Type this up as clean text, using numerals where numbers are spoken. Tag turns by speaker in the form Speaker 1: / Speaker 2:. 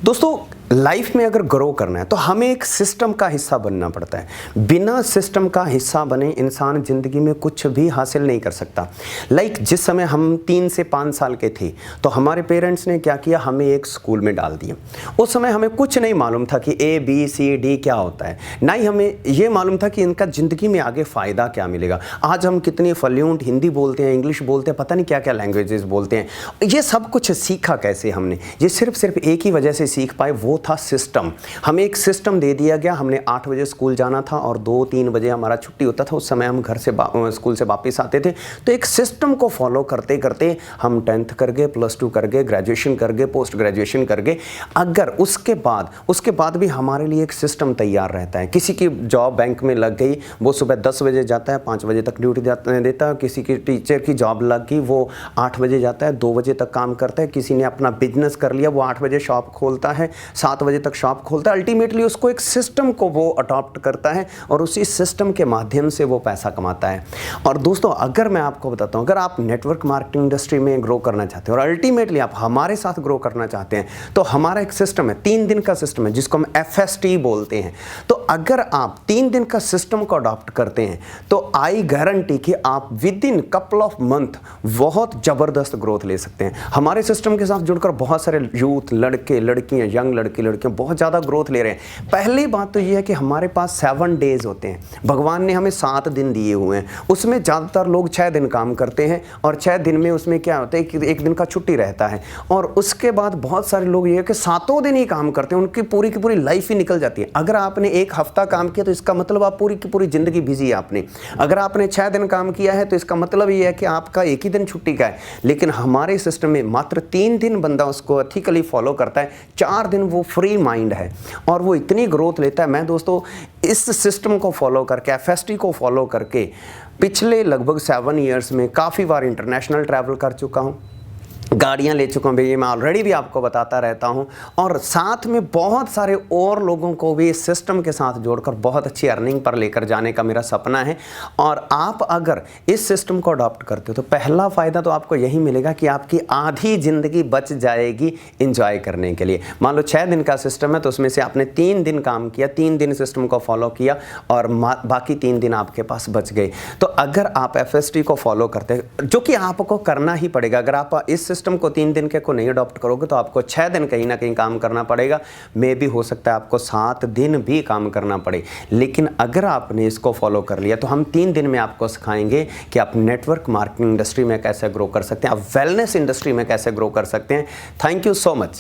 Speaker 1: दोस्तों, लाइफ में अगर ग्रो करना है तो हमें एक सिस्टम का हिस्सा बनना पड़ता है। बिना सिस्टम का हिस्सा बने इंसान ज़िंदगी में कुछ भी हासिल नहीं कर सकता। जिस समय हम 3 से 5 साल के थे तो हमारे पेरेंट्स ने क्या किया, हमें एक स्कूल में डाल दिया। उस समय हमें कुछ नहीं मालूम था कि ABCD क्या होता है, ना ही हमें ये मालूम था कि इनका ज़िंदगी में आगे फ़ायदा क्या मिलेगा। आज हम कितनी फ्लुएंट हिंदी बोलते हैं, इंग्लिश बोलते हैं, पता नहीं क्या क्या लैंग्वेजेस बोलते हैं। ये सब कुछ सीखा कैसे हमने? ये सिर्फ एक ही वजह से सीख पाए, वो था सिस्टम। हमें एक सिस्टम दे दिया गया। हमने 8 बजे स्कूल जाना था और 2-3 बजे हमारा छुट्टी होता था। उस समय हम घर से स्कूल से वापस आते थे। तो एक सिस्टम को फॉलो करते करते हम 10th कर गए, +2 कर गए, ग्रेजुएशन कर गए, पोस्ट ग्रेजुएशन कर गए। अगर उसके बाद भी हमारे लिए एक सिस्टम तैयार रहता है। किसी की जॉब बैंक में लग गई, वो सुबह 10 बजे जाता है, 5 बजे तक ड्यूटी देता है। किसी की टीचर की जॉब लग गई, वो 8 बजे जाता है, 2 बजे तक काम करता है। किसी ने अपना बिजनेस कर लिया, वो 8 बजे शॉप खोलता है, 7 बजे तक शॉप खोलता है। अल्टीमेटली उसको एक सिस्टम को वो अडॉप्ट करता है और उसी सिस्टम के माध्यम से वो पैसा कमाता है। और दोस्तों, अगर मैं आपको बताता हूँ, अगर आप नेटवर्क मार्केटिंग इंडस्ट्री में ग्रो करना चाहते हैं और अल्टीमेटली आप हमारे साथ ग्रो करना चाहते हैं, तो हमारा एक सिस्टम है, 3 दिन का सिस्टम है, जिसको हम FST बोलते हैं। तो अगर आप 3 दिन का सिस्टम को अडॉप्ट करते हैं तो आई गारंटी कि आप with in couple of month बहुत ज़बरदस्त ग्रोथ ले सकते हैं। हमारे सिस्टम के साथ जुड़कर बहुत सारे यूथ, लड़के लड़कियाँ, यंग लड़के लड़कियाँ बहुत ज़्यादा ग्रोथ ले रहे हैं। पहली बात तो ये है कि हमारे पास 7 डेज होते हैं। भगवान ने हमें 7 दिन दिए हुए हैं। उसमें ज़्यादातर लोग 6 दिन काम करते हैं और 6 दिन में उसमें क्या होता है कि एक दिन का छुट्टी रहता है। और उसके बाद बहुत सारे लोग ये है कि 7 दिन ही काम करते हैं, उनकी पूरी की पूरी लाइफ ही निकल जाती है। अगर आपने 1 हफ्ता काम किया तो इसका मतलब आप पूरी की पूरी ज़िंदगी बिजी है आपने। अगर आपने 6 दिन काम किया है तो इसका मतलब ये है कि आपका एक ही दिन छुट्टी का है। लेकिन हमारे सिस्टम में मात्र 3 दिन बंदा उसको एथिकली फॉलो करता है, 4 दिन वो फ्री माइंड है और वो इतनी ग्रोथ लेता है। मैं दोस्तों इस सिस्टम को फॉलो करके, FST को फॉलो करके पिछले लगभग 7 ईयर्स में काफ़ी बार इंटरनेशनल ट्रैवल कर चुका हूँ, गाड़ियाँ ले चुका हूँ भैया, मैं ऑलरेडी भी आपको बताता रहता हूँ। और साथ में बहुत सारे और लोगों को भी इस सिस्टम के साथ जोड़कर बहुत अच्छी अर्निंग पर लेकर जाने का मेरा सपना है। और आप अगर इस सिस्टम को अडॉप्ट करते हो तो पहला फ़ायदा तो आपको यही मिलेगा कि आपकी आधी ज़िंदगी बच जाएगी एंजॉय करने के लिए। मान लो 6 दिन का सिस्टम है तो उसमें से आपने 3 दिन काम किया, 3 दिन सिस्टम को फॉलो किया और बाकी 3 दिन आपके पास बच गए। तो अगर आप FST को फॉलो करते हैं, जो कि आपको करना ही पड़ेगा, अगर आप इस सिस्टम को 3 दिन के को नहीं अडॉप्ट करोगे तो आपको 6 दिन कहीं ना कहीं काम करना पड़ेगा। मे भी हो सकता है आपको 7 दिन भी काम करना पड़े। लेकिन अगर आपने इसको फॉलो कर लिया तो हम 3 दिन में आपको सिखाएंगे कि आप नेटवर्क मार्केटिंग इंडस्ट्री में कैसे ग्रो कर सकते हैं, आप वेलनेस इंडस्ट्री में कैसे ग्रो कर सकते हैं। Thank you so much.